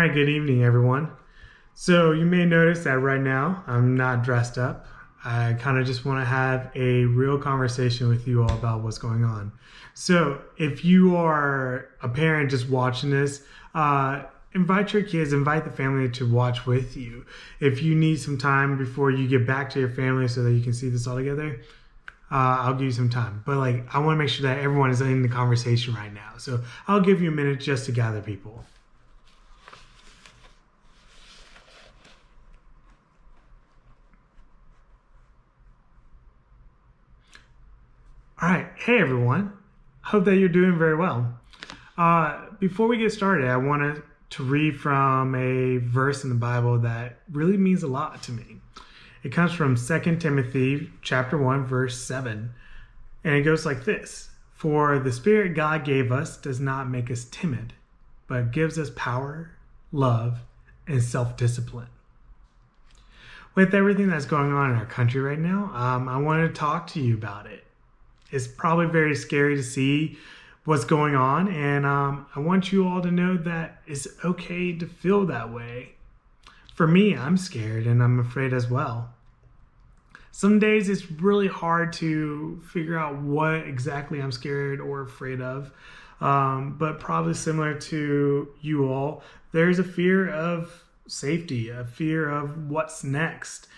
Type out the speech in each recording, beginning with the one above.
right, good evening, everyone. So you may notice that right now I'm not dressed up. I kind of just want to have a real conversation with you all about what's going on. So if you are a parent just watching this, invite your kids, invite the family to watch with you. If you need some time before you get back to your family so that you can see this all together, I'll give you some time. But I want to make sure that everyone is in the conversation right now. So I'll give you a minute just to gather people. All right. Hey, everyone. Hope that you're doing very well. Before we get started, I wanted to read from a verse in the Bible that really means a lot to me. It comes from 2 Timothy chapter 1, verse 7. And it goes like this. For the Spirit God gave us does not make us timid, but gives us power, love, and self-discipline. With everything that's going on in our country right now, I wanted to talk to you about it. It's probably very scary to see what's going on, and I want you all to know that it's okay to feel that way. For me, I'm scared and I'm afraid as well. Some days it's really hard to figure out what exactly I'm scared or afraid of, but probably similar to you all, there's a fear of safety, a fear of what's next.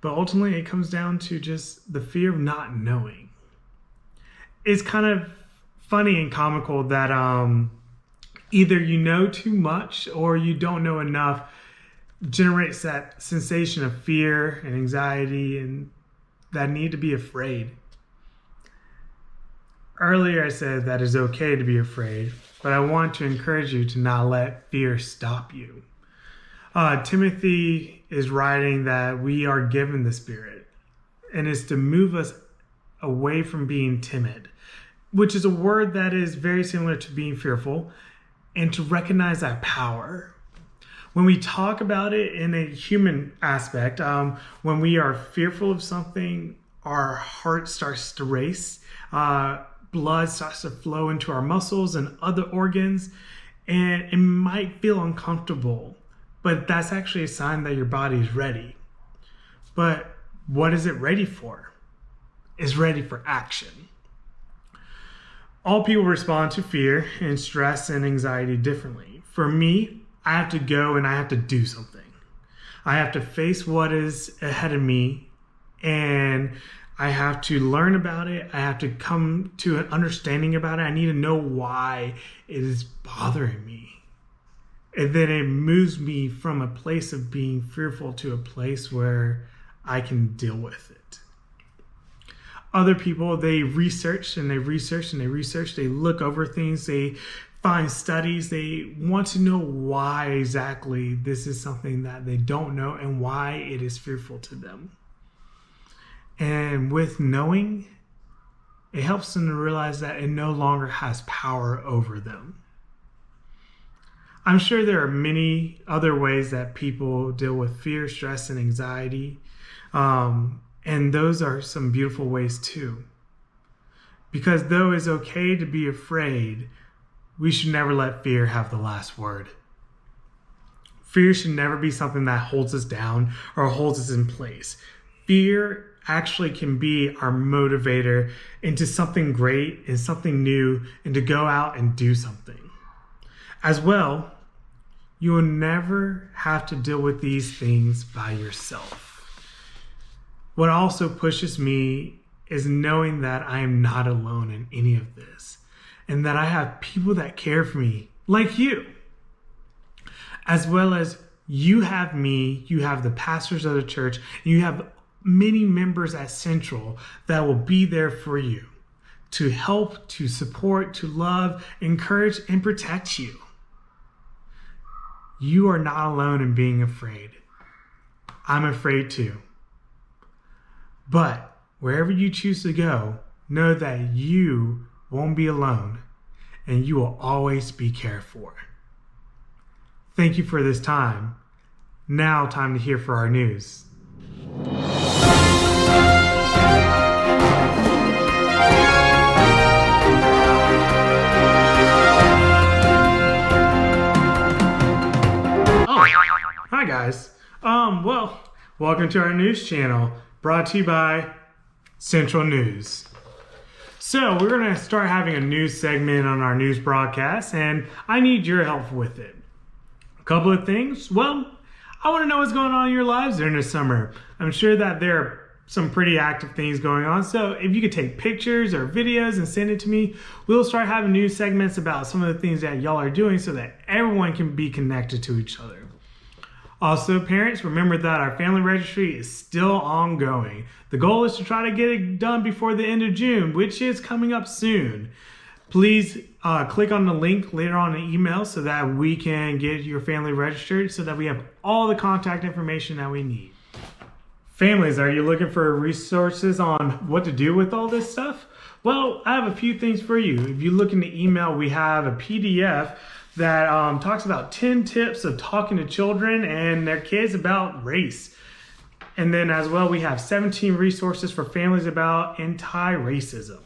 But ultimately, it comes down to just the fear of not knowing. It's kind of funny and comical that either you know too much or you don't know enough generates that sensation of fear and anxiety and that need to be afraid. Earlier I said that it's okay to be afraid, but I want to encourage you to not let fear stop you. Timothy is writing that we are given the Spirit, and it's to move us away from being timid, which is a word that is very similar to being fearful, and to recognize that power. When we talk about it in a human aspect, when we are fearful of something, our heart starts to race, blood starts to flow into our muscles and other organs, and it might feel uncomfortable, but that's actually a sign that your body is ready. But what is it ready for? It's ready for action. All people respond to fear and stress and anxiety differently. For me, I have to go and I have to do something. I have to face what is ahead of me, and I have to learn about it. I have to come to an understanding about it. I need to know why it is bothering me. And then it moves me from a place of being fearful to a place where I can deal with it. Other people, they research and they research and they research. They look over things. They find studies. They want to know why exactly this is something that they don't know and why it is fearful to them. And with knowing, it helps them to realize that it no longer has power over them. I'm sure there are many other ways that people deal with fear, stress, and anxiety. And those are some beautiful ways too. Because though it's okay to be afraid, we should never let fear have the last word. Fear should never be something that holds us down or holds us in place. Fear actually can be our motivator into something great and something new and to go out and do something. As well, you will never have to deal with these things by yourself. What also pushes me is knowing that I am not alone in any of this and that I have people that care for me, like you. As well as you have me, you have the pastors of the church, you have many members at Central that will be there for you to help, to support, to love, encourage, and protect you. You are not alone in being afraid. I'm afraid too. But wherever you choose to go, know that you won't be alone and you will always be cared for. Thank you for this time. Now, time to hear for our news. Welcome to our news channel, brought to you by Central News. So we're going to start having a news segment on our news broadcast, and I need your help with it. A couple of things. Well, I want to know what's going on in your lives during the summer. I'm sure that there are some pretty active things going on. So if you could take pictures or videos and send it to me, we'll start having news segments about some of the things that y'all are doing so that everyone can be connected to each other. Also, parents, remember that our family registry is still ongoing. The goal is to try to get it done before the end of June, which is coming up soon. Please click on the link later on in the email so that we can get your family registered so that we have all the contact information that we need. Families, are you looking for resources on what to do with all this stuff? Well, I have a few things for you. If you look in the email, we have a PDF that talks about 10 tips of talking to children and their kids about race. And then as well, we have 17 resources for families about anti-racism.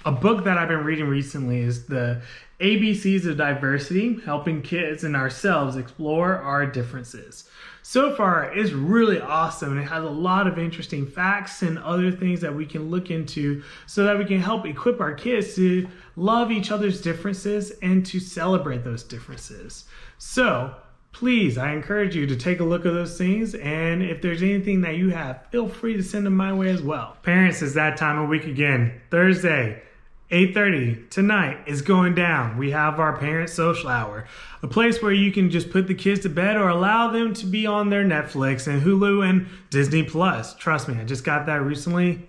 A book that I've been reading recently is the ABCs of Diversity, helping kids and ourselves explore our differences. So far, it's really awesome, and it has a lot of interesting facts and other things that we can look into so that we can help equip our kids to love each other's differences and to celebrate those differences. So please, I encourage you to take a look at those things, and if there's anything that you have, feel free to send them my way as well. Parents, it's that time of week again. Thursday, 8:30 tonight is going down. We have our parent social hour, a place where you can just put the kids to bed or allow them to be on their Netflix and Hulu and Disney Plus. Trust me, I just got that recently.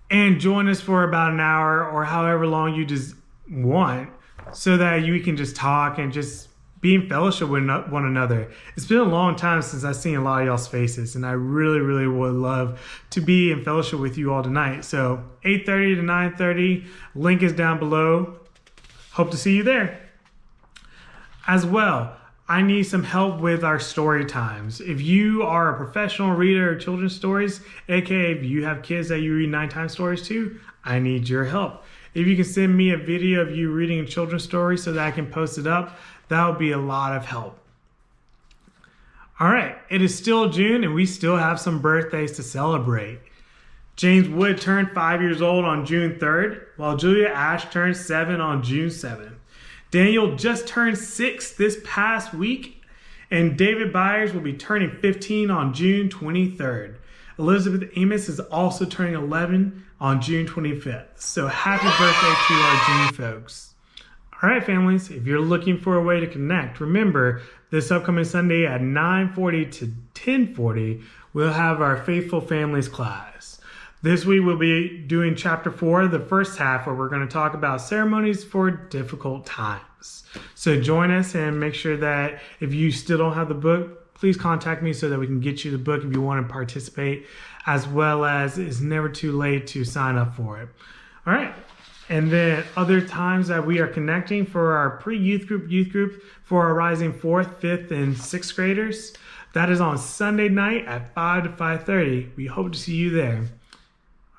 And join us for about an hour or however long you just want so that you can just talk and just be in fellowship with one another. It's been a long time since I've seen a lot of y'all's faces, and I really, really would love to be in fellowship with you all tonight. So 8:30 to 9:30, link is down below. Hope to see you there. As well, I need some help with our story times. If you are a professional reader of children's stories, aka if you have kids that you read nighttime stories to, I need your help. If you can send me a video of you reading a children's story so that I can post it up, that would be a lot of help. All right, it is still June and we still have some birthdays to celebrate. James Wood turned 5 years old on June 3rd, while Julia Ash turned 7 on June 7th. Daniel just turned 6 this past week, and David Byers will be turning 15 on June 23rd. Elizabeth Amos is also turning 11 on June 25th. So happy birthday to our June folks. All right, families, if you're looking for a way to connect, remember this upcoming Sunday at 9:40 to 10:40, we'll have our Faithful Families class. This week we'll be doing chapter 4, the first half, where we're going to talk about ceremonies for difficult times. So join us and make sure that if you still don't have the book, please contact me so that we can get you the book if you want to participate, as well as it's never too late to sign up for it. All right. And then other times that we are connecting for our pre-youth group for our rising 4th, 5th, and 6th graders. That is on Sunday night at 5 to 5:30. We hope to see you there.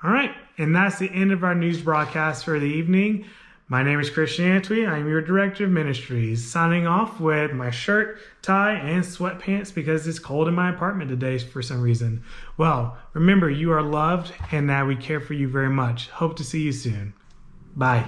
All right, and that's the end of our news broadcast for the evening. My name is Christian Antwi. I'm your Director of Ministries, signing off with my shirt, tie, and sweatpants because it's cold in my apartment today for some reason. Well, remember, you are loved and that we care for you very much. Hope to see you soon. Bye.